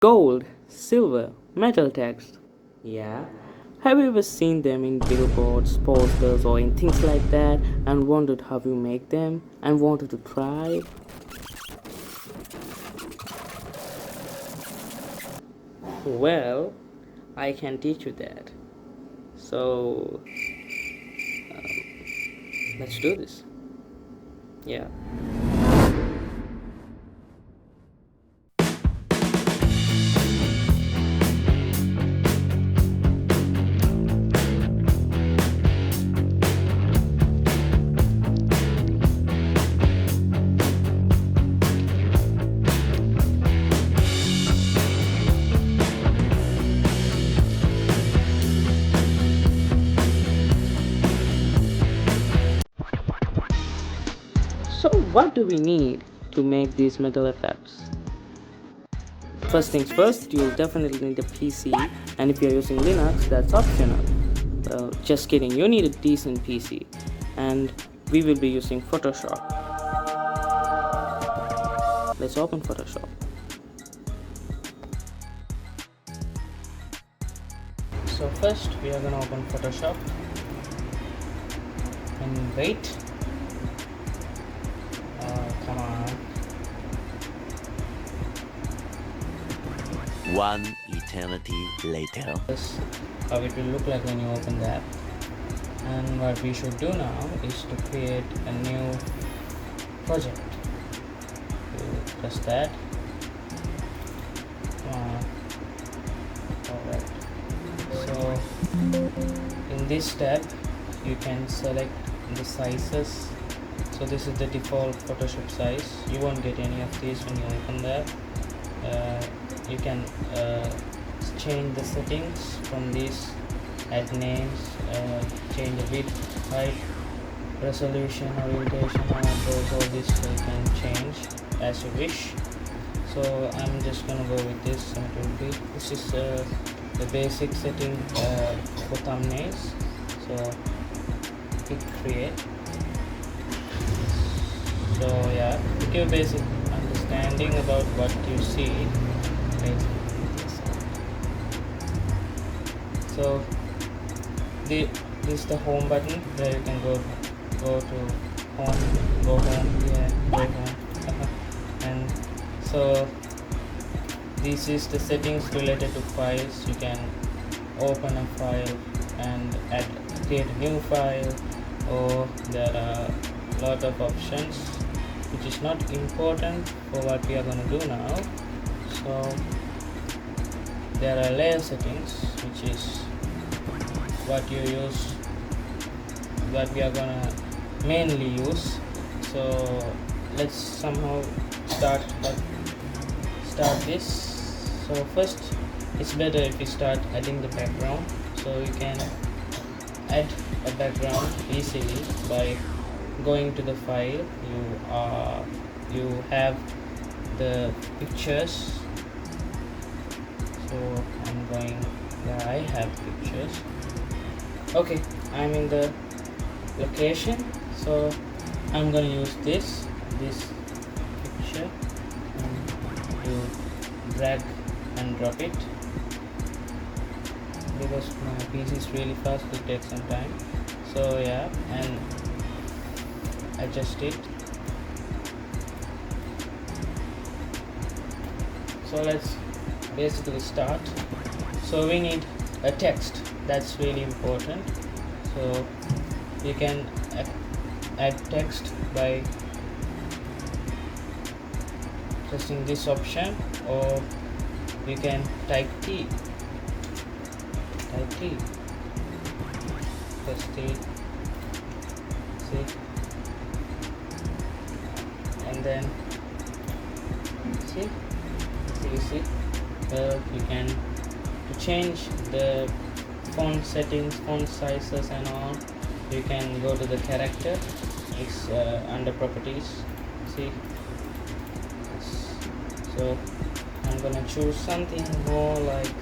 Gold, silver, metal text. Yeah. Have you ever seen them in billboards, posters, or in things like that and wondered how you make them and wanted to try? Well, I can teach you that. So, let's do this. Yeah. So, what do we need to make these metal effects? First things first, you'll definitely need a PC, and if you're using Linux, that's optional. Just kidding, you need a decent PC, and we will be using Photoshop. Let's open Photoshop. So first, we are gonna open Photoshop and wait. Come on. One eternity later. This how it will look like when you open the app. And what we should do now is to create a new project. You press that. Alright. So in this tab you can select the sizes. So this is the default Photoshop size. You won't get any of these when you open that. You can change the settings from these, add names, change the width, height, resolution, orientation, all this you can change as you wish. So I'm just gonna go with this. This is the basic setting for thumbnails. So click create. So yeah, to give a basic understanding about what you see. So this is the home button. There you can go to home, go home, yeah, go home. And so this is the settings related to files. You can open a file and create a new file, or there are a lot of options which is not important for what we are going to do now. So there are layer settings, which is what we are gonna mainly use. So let's somehow start this. So first, it's better if you start adding the background. So you can add a background easily by going to the file. You have the pictures. So I'm going where I have pictures. Okay, I'm in the location, so I'm gonna use this picture and you drag and drop it. Because my PC is really fast, it will take some time. So yeah, and adjust it. So let's basically start. So we need a text, that's really important. So you can add text by pressing this option, or you can type T, press T, see, and then see, you can change the font settings, font sizes and all. You can go to the character, it's under properties, see. So I'm gonna choose something more like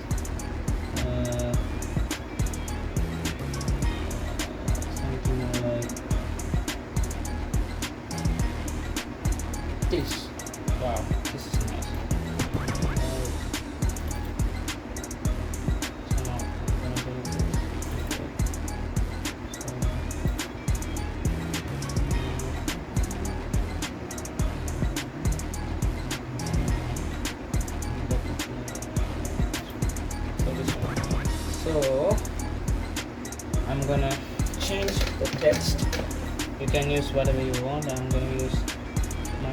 this. Wow, this is nice. So I'm gonna change the text. You can use whatever you want. I'm gonna use my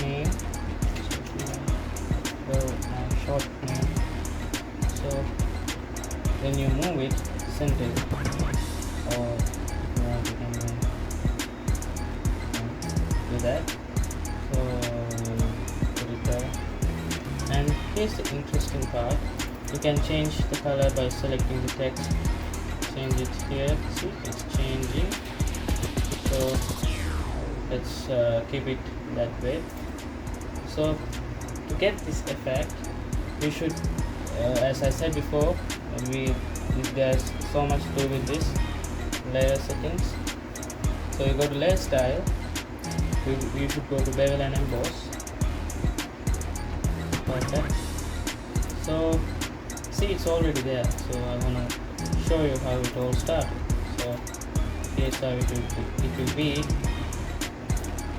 name, so my short name. So when you move it, center it, or if you want you can do that. So put it there. And here's the interesting part. You can change the color by selecting the text. Change it here. See, it's changing. So let's keep it that way. So to get this effect, we should, as I said before, there's so much to do with this layer settings. So you go to layer style. You should go to bevel and emboss. Perfect. So see, it's already there. So I want to show you how it all started. So here's how it will be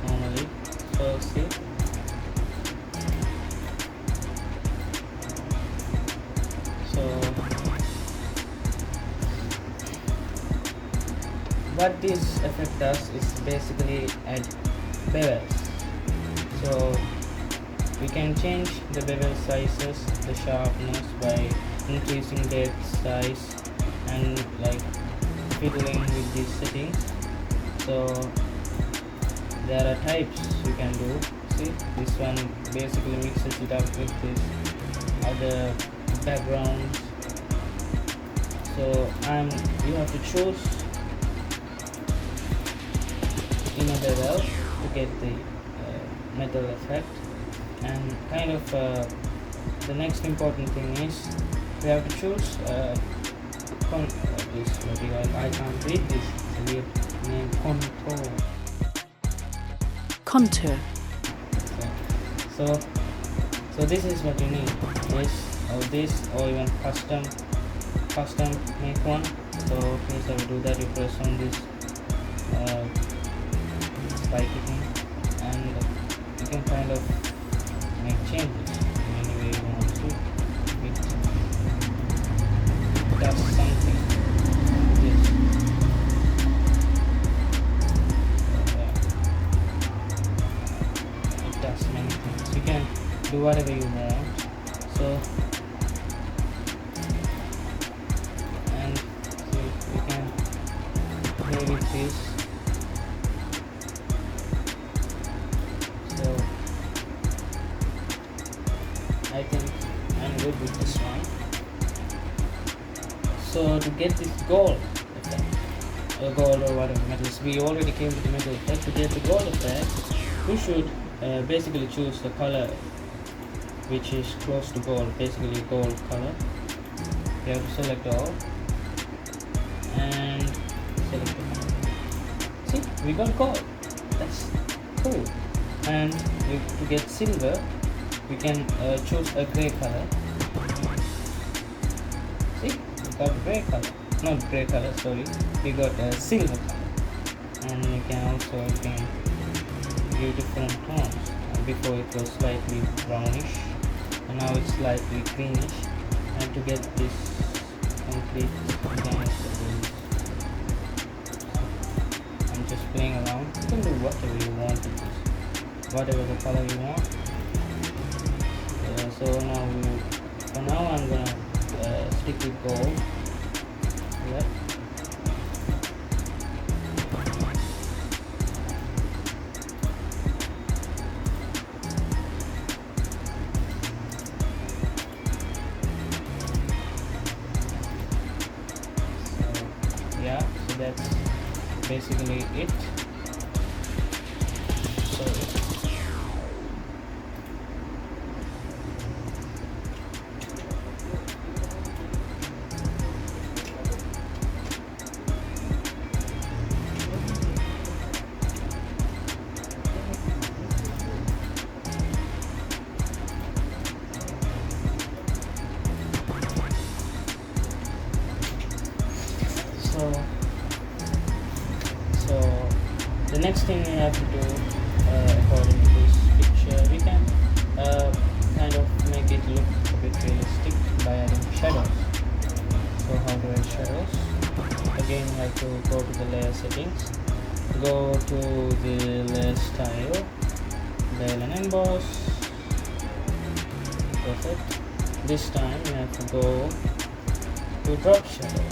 normally. So see, so what this effect does is basically add bevels. So we can change the bevel sizes, the sharpness by increasing depth, size, and like fiddling with these settings. So there are types you can do. See, this one basically mixes it up with this other backgrounds. So you have to choose inner bevel to get the metal effect. And kind of the next important thing is we have to choose this material. I can't read this. It's a weird name. Contour. So this is what you need. This or even custom make one. So here's how you do that. You press on this spike thing, and you can kind of make changes in any way you want to. It does something. It does many things. You can do whatever you want. So and so you can play with this. So I think I'm good with this one. So to get this gold effect, or gold or whatever metals, we already came to the metal effect. To get the gold effect, we should basically choose the color which is close to gold, basically gold color. You have to select all and select the color. See, we got gold. That's cool. And to get silver, we can choose a gray color. See, we got gray color, not gray color, sorry, we got a silver color. And you can also give different tones. Before it was slightly brownish, and now it's slightly greenish. And to get this complete, I'm just playing around. You can do whatever you want with this, whatever the color you want. So for now I'm gonna stick with gold. Yep. So yeah, so that's basically it. So the next thing we have to do, according to this picture, we can kind of make it look a bit realistic by adding shadows. shadows. Again you have to go to the layer settings, go to the layer style, layer and emboss. Perfect. This time you have to go to drop shadow,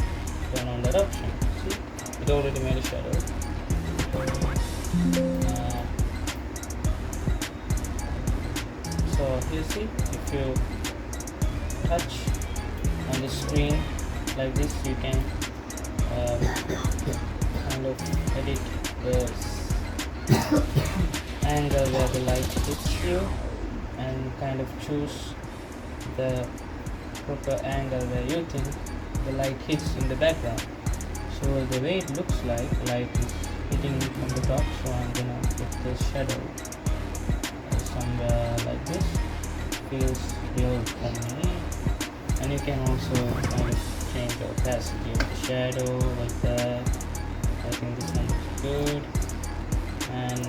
turn on that option. See, it already made a shadow. So you see, if you touch on the screen like this, you can kind of edit the angle where the light hits you and kind of choose the proper angle where you think the light hits in the background. So the way it looks like light is hitting from the top, so I'm gonna put the shadow somewhere like this. Feels real for me. And you can also kind of change the opacity of the shadow like that. I think this one looks good, and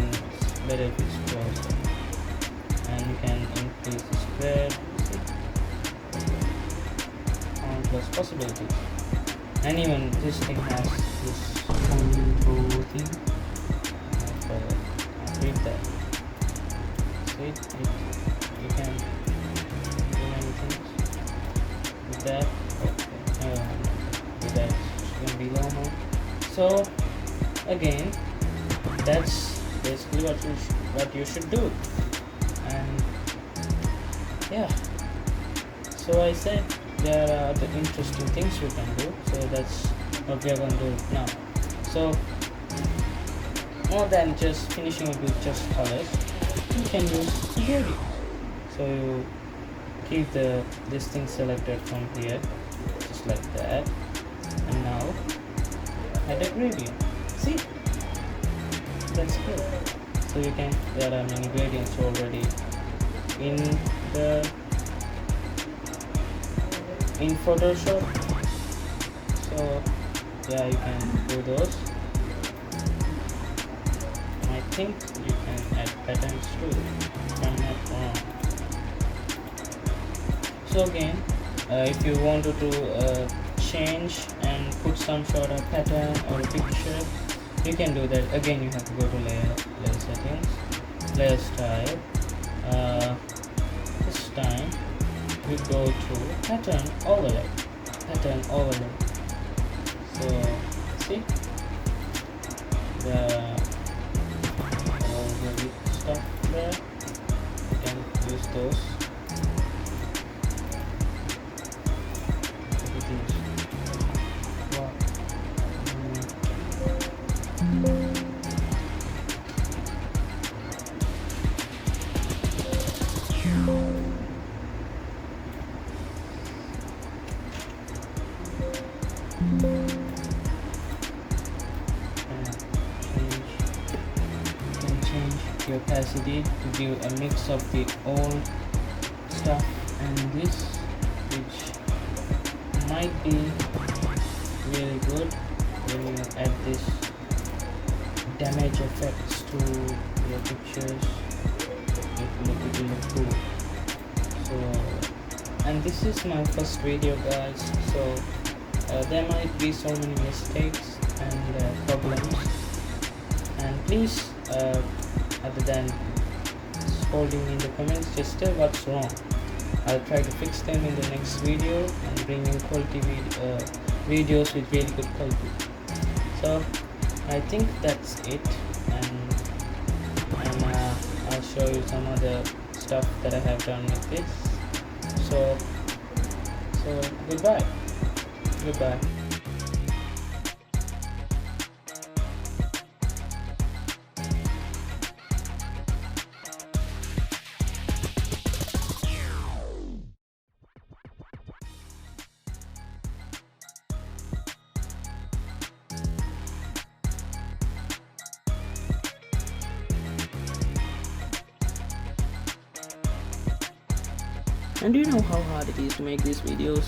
it's better if it's closer. And you can increase the spread. Countless possibilities. And even this thing has this contour thing. Read that. See, you can do many things with that. Okay. With that, it's gonna be normal. So again, that's basically what you should do. And yeah, so I said there are the interesting things you can do, so that's what we are going to do now. So more than just finishing it with just colors, you can use gradients. So you keep this thing selected from here, just like that, and now add a gradient. See, that's good. So you can, there are many gradients already in Photoshop, so yeah, you can do those. I think you can add patterns too, if I'm not wrong. So again, if you wanted to change and put some sort of pattern or a picture, you can do that. Again, you have to go to layer settings, layer style. This time we go to pattern overlay. So see, all the stuff there, you can use those. The opacity to give a mix of the old stuff and this, which might be really good when you add this damage effects to your pictures. It will look cool. So, and this is my first video, guys, so there might be so many mistakes and problems, and please other than scolding in the comments, just tell what's wrong. I'll try to fix them in the next video and bring you quality videos with really good quality. So I think that's it, and I'll show you some other stuff that I have done with this. So goodbye. And do you know how hard it is to make these videos?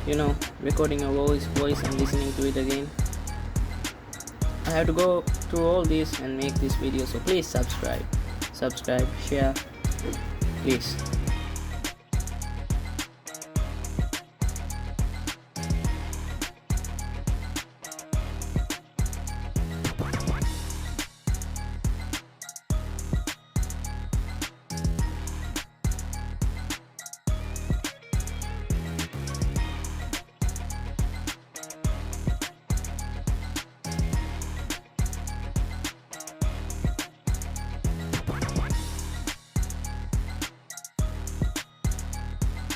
You know, recording a voice and listening to it again. I have to go through all this and make this video, so please subscribe, share, please.